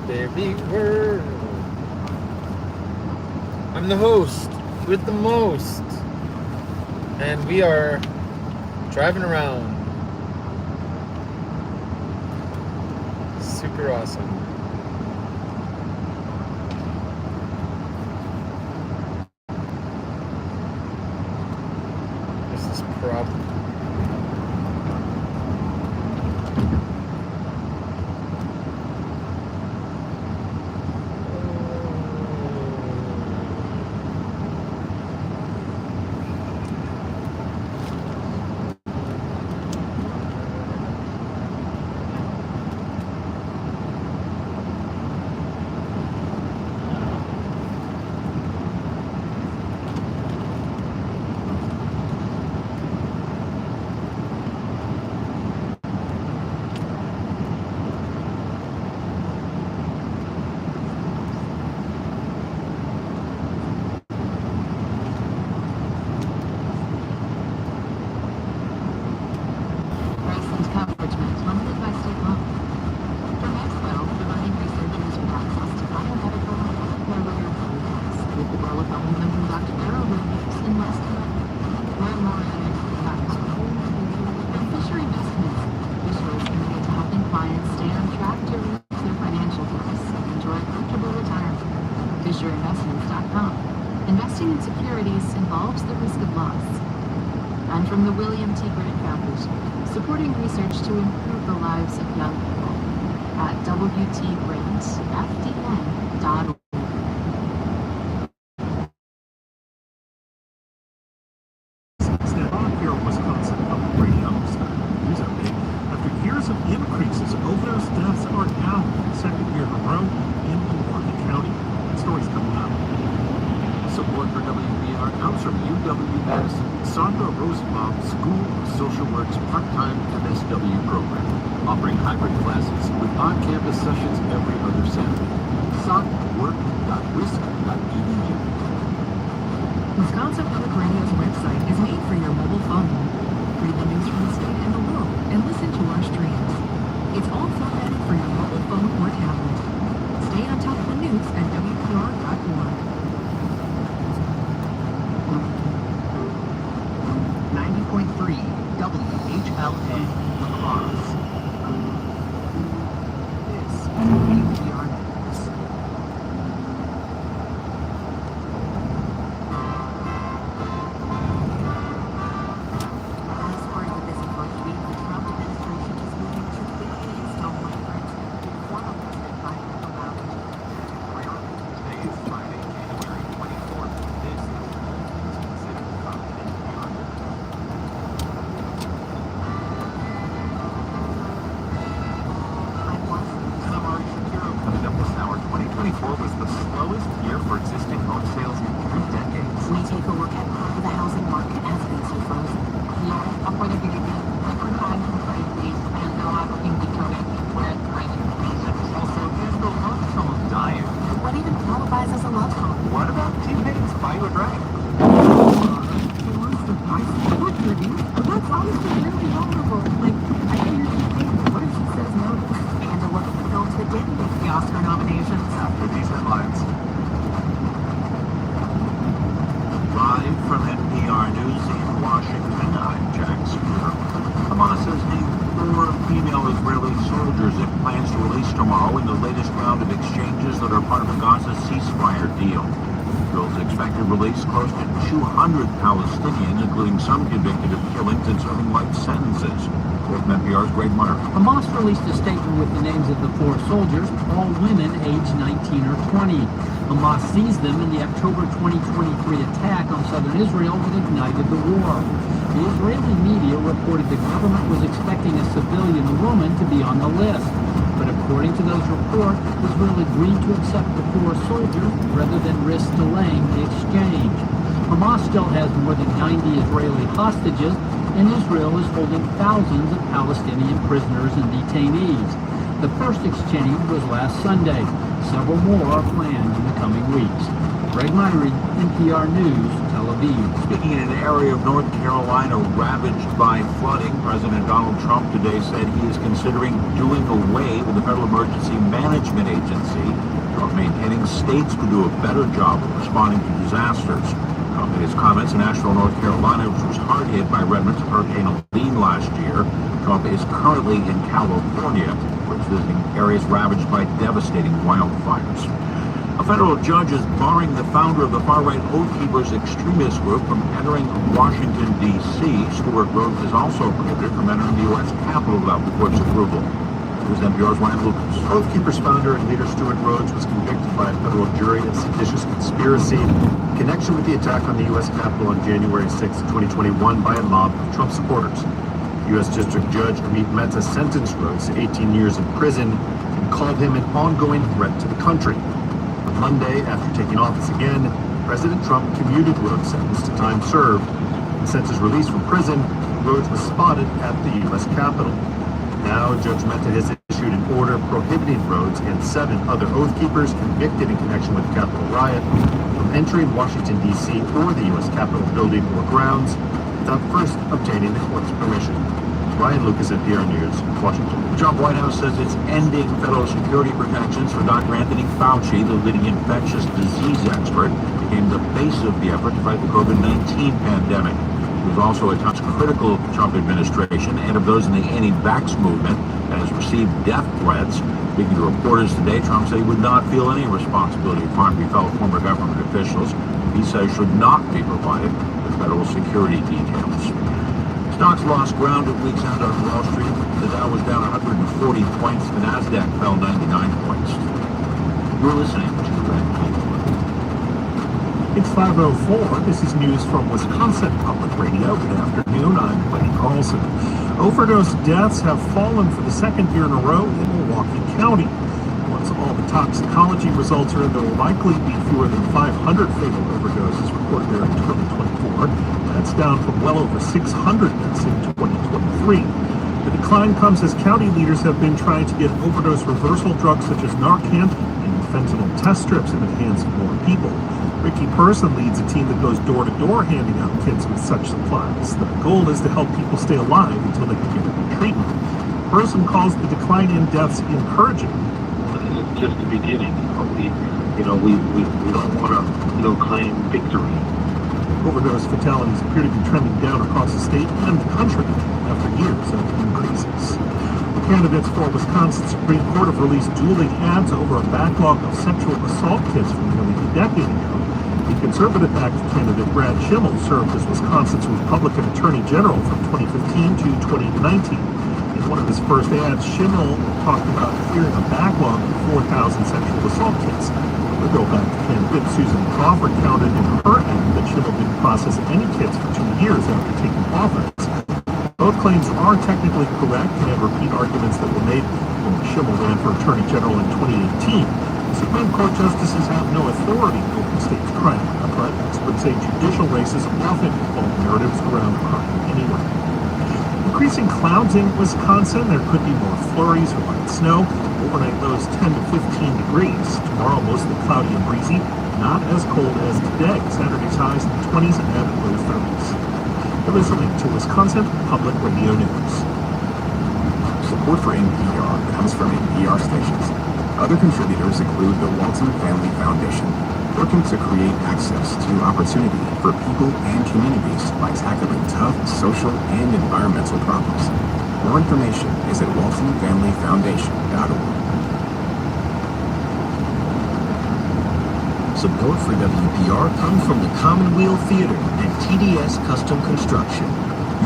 very world. I'm the host with the most, and we are driving around. Super awesome. This is probably Investing in securities involves the risk of loss. And from the William T. Grant Foundation, supporting research to improve the lives of young people at WTGrantFDN.org. Here in Wisconsin, public radio news update. After years of increases, overdose deaths are down for the second year in a row in Milwaukee County. That story's coming up. Support for WBR comes from UW-Madison, Sandra Rosenbaum School of Social Work's part-time MSW program, offering hybrid classes with on-campus sessions every other Saturday. Work.wisc.edu. Wisconsin Public Radio's website is made for your mobile phone. Read the news from the state and the world and listen to our streams. It's all formatted for your mobile phone or tablet. Stay on top of the news at WPR.org. 90.3 WHLA Lacrosse. This is WPR News. As part of the busy first week, the Trump administration is moving to quickly install migrants who former President Biden allowed into the country. Today is Friday, January 24th. This is considered from NPR. Samari Shapiro coming up this hour. 2024 was the slowest year for existing home sales in 3 decades. We take a look at how the housing market has been so frozen. Also, there's no love song dying. What even qualifies as a love song? What about T-Pain's Buy You a Drink? He wants to buy some liquor, dude. That's honestly really vulnerable. Like, I hear your T-Pain. What if she says no? And a look at the films that didn't make the Oscar nominations. After these headlines. Live from NPR News in Washington, I'm Jack Spear. Hamas has named 4 female Israeli soldiers it plans to release tomorrow in the latest round of exchanges that are part of the Gaza ceasefire deal. Israel's expected release close to 200 Palestinians, including some convicted of killings and serving life sentences. With NPR's Greg Meyer. Hamas released a statement with the names of the 4 soldiers, all women aged 19 or 20. Hamas seized them in the October 2023 attack on southern Israel that ignited the war. The Israeli media reported the government was expecting a civilian woman to be on the list. But according to those reports, Israel agreed to accept the 4 soldiers rather than risk delaying the exchange. Hamas still has more than 90 Israeli hostages, and Israel is holding thousands of Palestinian prisoners and detainees. The first exchange was last Sunday. Several more are planned in the coming weeks. Greg Myrie, NPR News, Tel Aviv. Aviv. Speaking in an area of North Carolina ravaged by flooding, President Donald Trump today said he is considering doing away with the Federal Emergency Management Agency. Trump maintaining states could do a better job of responding to disasters. Trump made his comments in Asheville, North Carolina, which was hard hit by remnants of Hurricane Helene last year. Trump is currently in California, where he's visiting areas ravaged by devastating wildfires. A federal judge is barring the founder of the far-right Oath Keepers extremist group from entering Washington, D.C. Stuart Rhodes is also prohibited from entering the U.S. Capitol without the court's approval. Here's NPR's Ryan Lucas. Oath Keepers founder and leader Stuart Rhodes was convicted by a federal jury of seditious conspiracy in connection with the attack on the U.S. Capitol on January 6, 2021 by a mob of Trump supporters. U.S. District Judge Amit Mehta sentenced Rhodes to 18 years in prison and called him an ongoing threat to the country. On Monday, after taking office again, President Trump commuted Rhodes' sentence to time served. And since his release from prison, Rhodes was spotted at the U.S. Capitol. Now, Judge Mehta has issued an order prohibiting Rhodes and 7 other Oath Keepers convicted in connection with the Capitol riot from entering Washington, D.C. or the U.S. Capitol building or grounds without first obtaining the court's permission. Ryan Lucas, NPR News, Washington. The Trump White House says it's ending federal security protections for Dr. Anthony Fauci, the leading infectious disease expert, became the face of the effort to fight the COVID-19 pandemic. He was also a touch critical of the Trump administration and of those in the anti-vax movement and has received death threats. Speaking to reporters today, Trump said he would not feel any responsibility for harming fellow former government officials. He says should not be provided with federal security details. Stocks lost ground at week's end on Wall Street. The Dow was down 140 points. The Nasdaq fell 99 points. You're listening to Red People. It's 5:04. This is news from Wisconsin Public Radio. Good afternoon. I'm Wayne Carlson. Overdose deaths have fallen for the second year in a row in Milwaukee County. Once all the toxicology results are in, there will likely be fewer than 500 fatal overdoses recorded there in 2024. That's down from well over 600 deaths in 2023. The decline comes as county leaders have been trying to get overdose reversal drugs such as Narcan and fentanyl test strips into the hands of more people. Ricky Person leads a team that goes door to door handing out kits with such supplies. The goal is to help people stay alive until they can get a good treatment. Person calls the decline in deaths encouraging. It's just the beginning. We don't want to claim victory. Overdose fatalities appear to be trending down across the state and the country after years of increases. The candidates for Wisconsin Supreme Court have released dueling ads over a backlog of sexual assault kits from nearly a decade ago. The conservative-backed candidate Brad Schimmel served as Wisconsin's Republican Attorney General from 2015 to 2019. In one of his first ads, Schimmel talked about clearing a backlog of 4,000 sexual assault kits. The go-back candidate Susan Crawford counted in her ad that Schimmel didn't process any kits for 2 years after taking office. Both claims are technically correct and repeat arguments that were made when Schimmel ran for Attorney General in 2018. Supreme Court justices have no authority over the state's crime lab, but experts say judicial races often involve narratives around crime anyway. Increasing clouds in Wisconsin. There could be more flurries or light snow. Overnight lows 10 to 15 degrees. Tomorrow mostly cloudy and breezy. Not as cold as today. Saturday's highs in the 20s and low 30s. You're listening to Wisconsin Public Radio News. Support for NPR comes from NPR stations. Other contributors include the Walton Family Foundation, working to create access to opportunity for people and communities by tackling tough social and environmental problems. More information is at waltonfamilyfoundation.org. Support for WPR comes from the Commonweal Theater and TDS Custom Construction.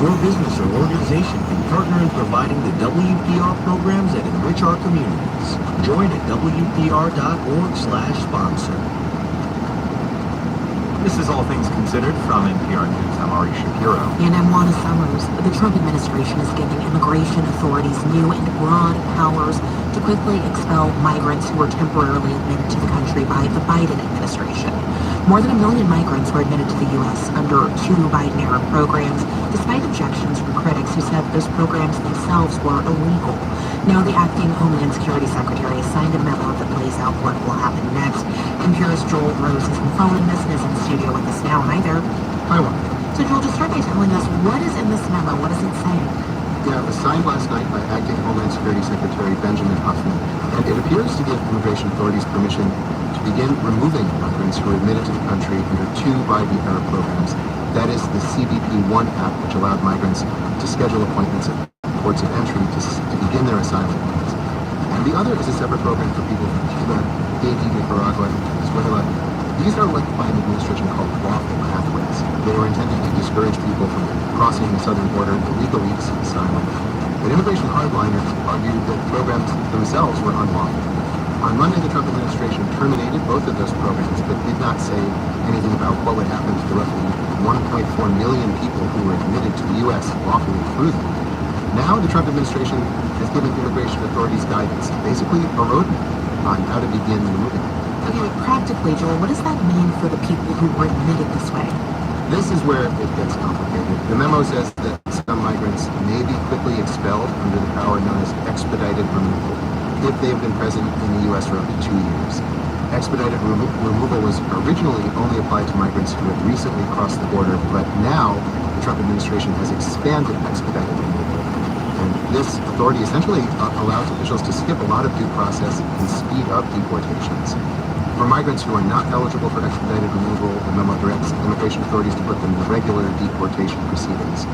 Your business or organization can partner in providing the WPR programs that enrich our communities. Join at WPR.org/sponsor. This is All Things Considered from NPR News. I'm Ari Shapiro. And I'm Juana Summers. The Trump administration is giving immigration authorities new and broad powers to quickly expel migrants who were temporarily admitted to the country by the Biden administration. More than 1 million migrants were admitted to the U.S. under 2 Biden-era programs, despite objections from critics who said those programs themselves were illegal. Now the acting Homeland Security Secretary has signed a memo that lays out what will happen next. NPR's Joel Rose is in phone and isn't in studio with us now. Hi there. Taiwan. So Joel, just start by telling us what is in this memo. What does it say? Yeah, it was signed last night by Acting Homeland Security Secretary Benjamin Huffman, and it appears to give immigration authorities permission to begin removing migrants who are admitted to the country under two Biden-era programs. That is the CBP-1 app, which allowed migrants to schedule appointments at ports of entry to begin their asylum plans. And the other is a separate program for people from Cuba, Haiti, Nicaragua, and Venezuela. These are what the Biden administration called lawful pathways. They were intended to discourage people from crossing the southern border illegally to seek asylum. But immigration hardliners argued that programs themselves were unlawful. On Monday, the Trump administration terminated both of those programs, but did not say anything about what would happen to the roughly 1.4 million people who were admitted to the U.S. lawfully through them. Now, the Trump administration has given immigration authorities guidance, basically a roadmap on how to begin removing them. Okay, practically, Joel, what does that mean for the people who were admitted this way? This is where it gets complicated. The memo says that some migrants may be quickly expelled under the power known as expedited removal if they have been present in the U.S. for up to 2 years. Expedited removal was originally only applied to migrants who had recently crossed the border, but now the Trump administration has expanded expedited removal. And this authority essentially allows officials to skip a lot of due process and speed up deportations. For migrants who are not eligible for expedited removal, the memo directs immigration authorities to put them in regular deportation proceedings.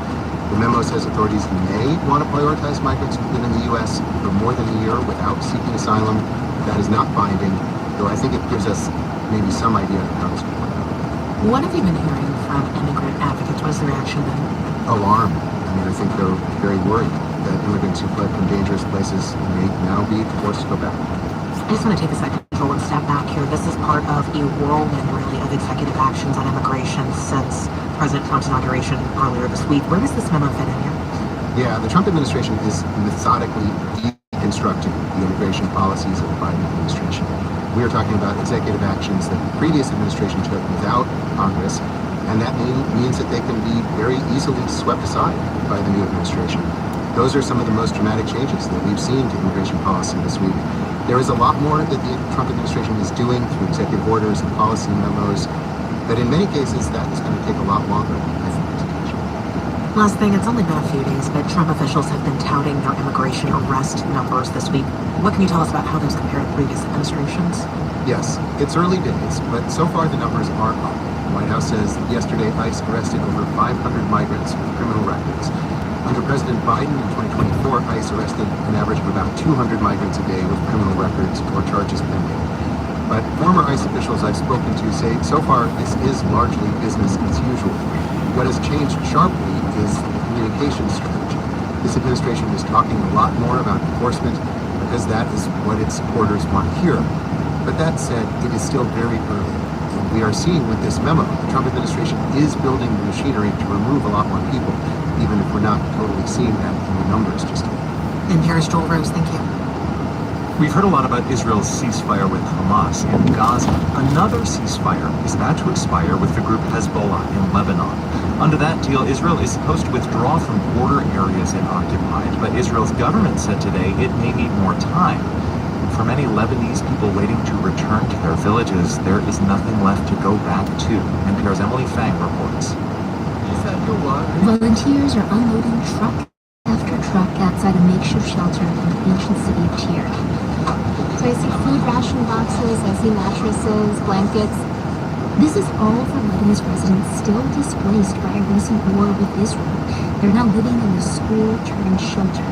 The memo says authorities may want to prioritize migrants who've been in the U.S. for more than a year without seeking asylum. That is not binding, though I think it gives us maybe some idea of how this will play out. What have you been hearing from immigrant advocates? What has the reaction been? Alarm. I mean, I think they're very worried that immigrants who fled from dangerous places may now be forced to go back. I just want to take a second, Joel, and step back here. This is part of a whirlwind, really, of executive actions on immigration since President Trump's inauguration earlier this week. Where does this memo fit in here? Yeah, the Trump administration is methodically deconstructing the immigration policies of the Biden administration. We are talking about executive actions that the previous administration took without Congress, and that means that they can be very easily swept aside by the new administration. Those are some of the most dramatic changes that we've seen to immigration policy this week. There is a lot more that the Trump administration is doing through executive orders and policy memos, but in many cases that is going to take a lot longer, I think, to catch up. Last thing, it's only been a few days, but Trump officials have been touting their immigration arrest numbers this week. What can you tell us about how those compare to previous administrations? Yes, it's early days, but so far the numbers are up. The White House says that yesterday ICE arrested over 500 migrants with criminal records. Under President Biden in 2024, ICE arrested an average of about 200 migrants a day with criminal records or charges pending. But former ICE officials I've spoken to say so far this is largely business as usual. What has changed sharply is the communication strategy. This administration is talking a lot more about enforcement because that is what its supporters want to hear. But that said, it is still very early. And we are seeing with this memo, the Trump administration is building the machinery to remove a lot more people, even if we're not totally seeing that in the numbers just yet. And here's Joel Rose, thank you. We've heard a lot about Israel's ceasefire with Hamas in Gaza. Another ceasefire is about to expire with the group Hezbollah in Lebanon. Under that deal, Israel is supposed to withdraw from border areas it occupied, but Israel's government said today it may need more time. For many Lebanese people waiting to return to their villages, there is nothing left to go back to. NPR's Emily Fang reports. Volunteers are unloading truck after truck outside a makeshift shelter in the ancient city of Tyre. So I see food ration boxes, I see mattresses, blankets. This is all for Lebanese residents still displaced by a recent war with Israel. They're now living in the school-turned-shelter.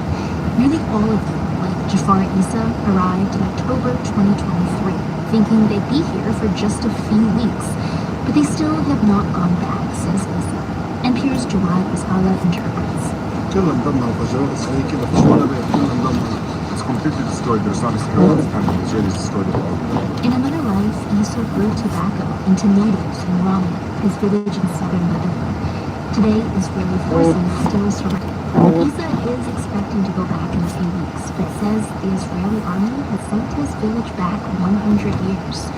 Nearly all of them, like Jafar Issa, arrived in October 2023, thinking they'd be here for just a few weeks. But they still have not gone back, says Issa. NPR's Jawad Masala interprets. It's completely destroyed. There's not a single one Israeli is destroyed at all. In another life, Issa grew tobacco and tomatoes in Ramla, his village in southern Lebanon. Today, Israeli forces still surround. Issa is expecting to go back in a few weeks, but says the Israeli army has sent his village back 100 years.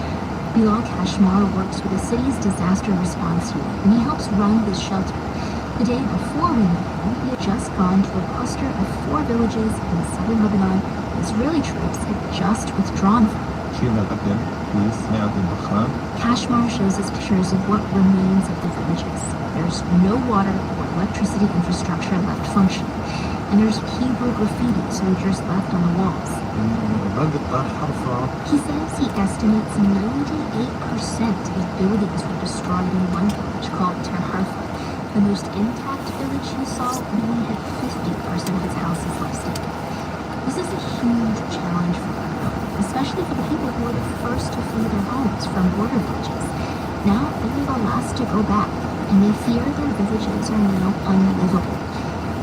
Bilal Kashmar works with the city's disaster response unit, and he helps run this shelter. The day before we met him, he had just gone to a cluster of 4 villages in southern Lebanon Israeli troops had just withdrawn from. Kashmir shows us pictures of what remains of the villages. There's no water or electricity infrastructure left functioning, and there's Hebrew graffiti soldiers left on the walls. He says he estimates 98% of buildings were destroyed in one village called Ter Harfa. The most intact village he saw only had 50% of its houses left standing. This is a huge challenge for Lebanon, especially for the people who were the first to flee their homes from border villages. Now they're the last to go back, and they fear their villages are now unlivable.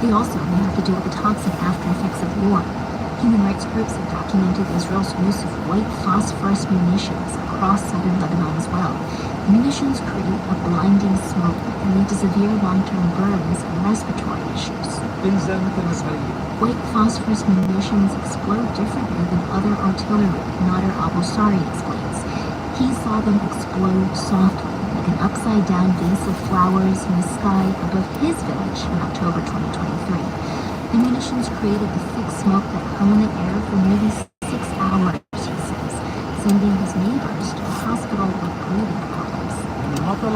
They also may have to deal with the toxic after effects of war. Human rights groups have documented Israel's use of white phosphorus munitions across southern Lebanon as well. Munitions create a blinding smoke that can lead to severe long-term burns and respiratory issues. White phosphorus munitions explode differently than other artillery, Nader Abu-Sari explains. He saw them explode softly, like an upside-down vase of flowers in the sky above his village in October 2023. The munitions created a thick smoke that hung in the air for nearly 6 hours, he says, sending his neighbors to a hospital with breathing problems. Abu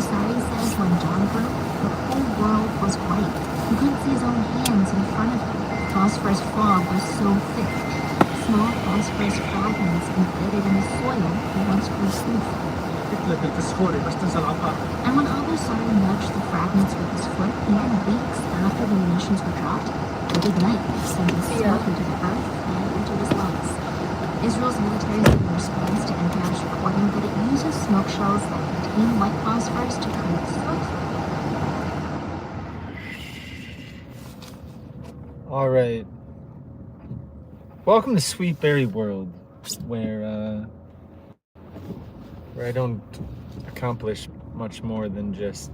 Sari says when dawn broke, the whole world was white. He couldn't see his own hands in front of him. The phosphorus fog was so thick. Small phosphorus fragments embedded in the soil he once grew food from. And when Abu Sari nudged the fragments with his foot, even weeks after the munitions were dropped, a big night sending smoke into the earth and into his lungs. Israel's military said in response to NPR's reporting that it uses smoke shells that contain white phosphorus to create smoke. All right. Welcome to Sweet Berry World, where I don't accomplish much more than just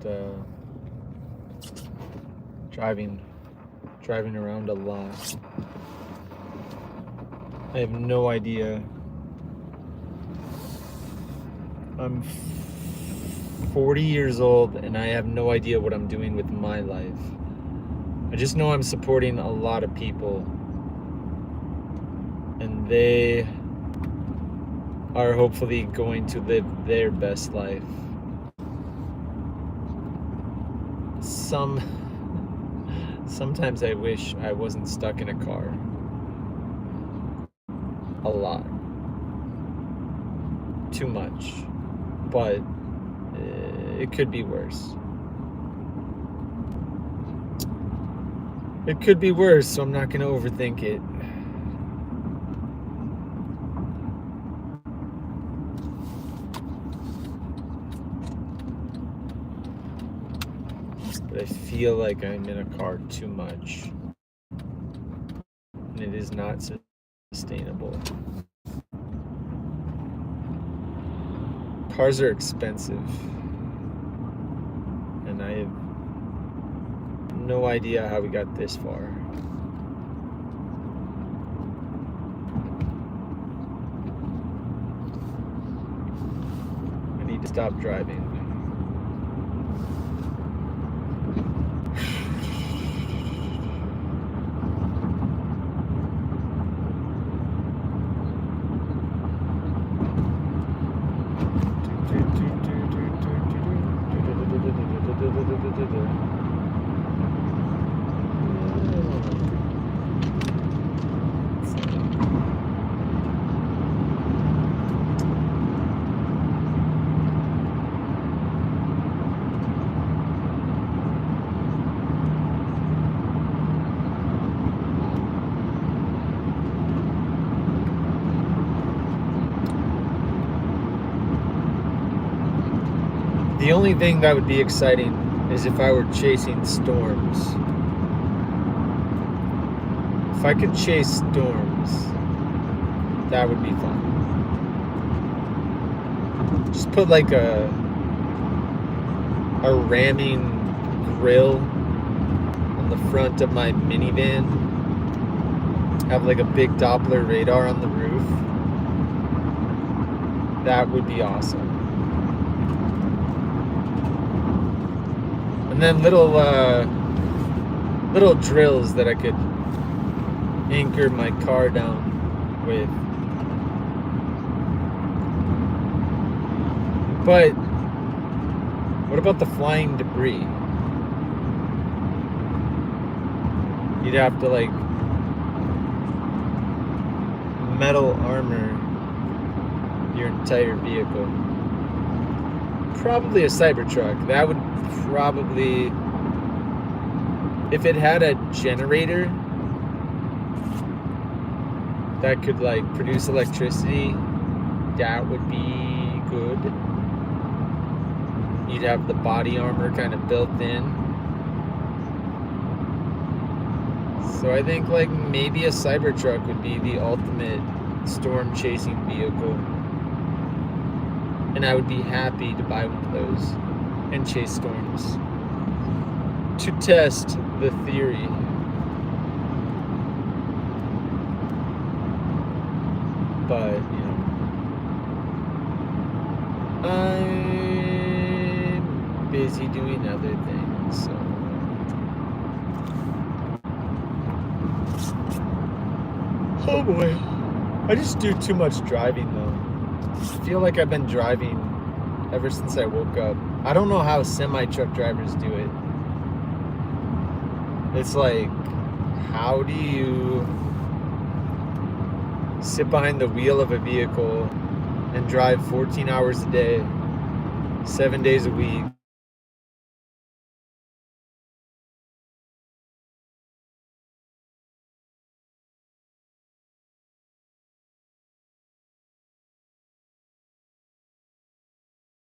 driving around a lot. I have no idea. I'm 40 years old and I have no idea what I'm doing with my life. I just know I'm supporting a lot of people, and they are hopefully going to live their best life. Sometimes I wish I wasn't stuck in a car. A lot. Too much. But it could be worse. It could be worse, so I'm not going to overthink it. But I feel like I'm in a car too much. And it is not sustainable. Cars are expensive. And I have no idea how we got this far. I need to stop driving. The only thing that would be exciting is if I were chasing storms. If I could chase storms, that would be fun. Just put like a ramming grill on the front of my minivan. Have like a big Doppler radar on the roof. That would be awesome. And then little drills that I could anchor my car down with But what about the flying debris? You'd have to like metal armor your entire vehicle. Probably a Cybertruck. That would probably, if it had a generator that could like produce electricity, that would be good. You'd have the body armor kind of built in. So I think like maybe a Cybertruck would be the ultimate storm chasing vehicle. And I would be happy to buy one of those and chase storms to test the theory. But, you know, I'm busy doing other things, so. Oh boy. I just do too much driving though. I feel like I've been driving ever since I woke up. I don't know how semi-truck drivers do it. It's like, how do you sit behind the wheel of a vehicle and drive 14 hours a day, 7 days a week,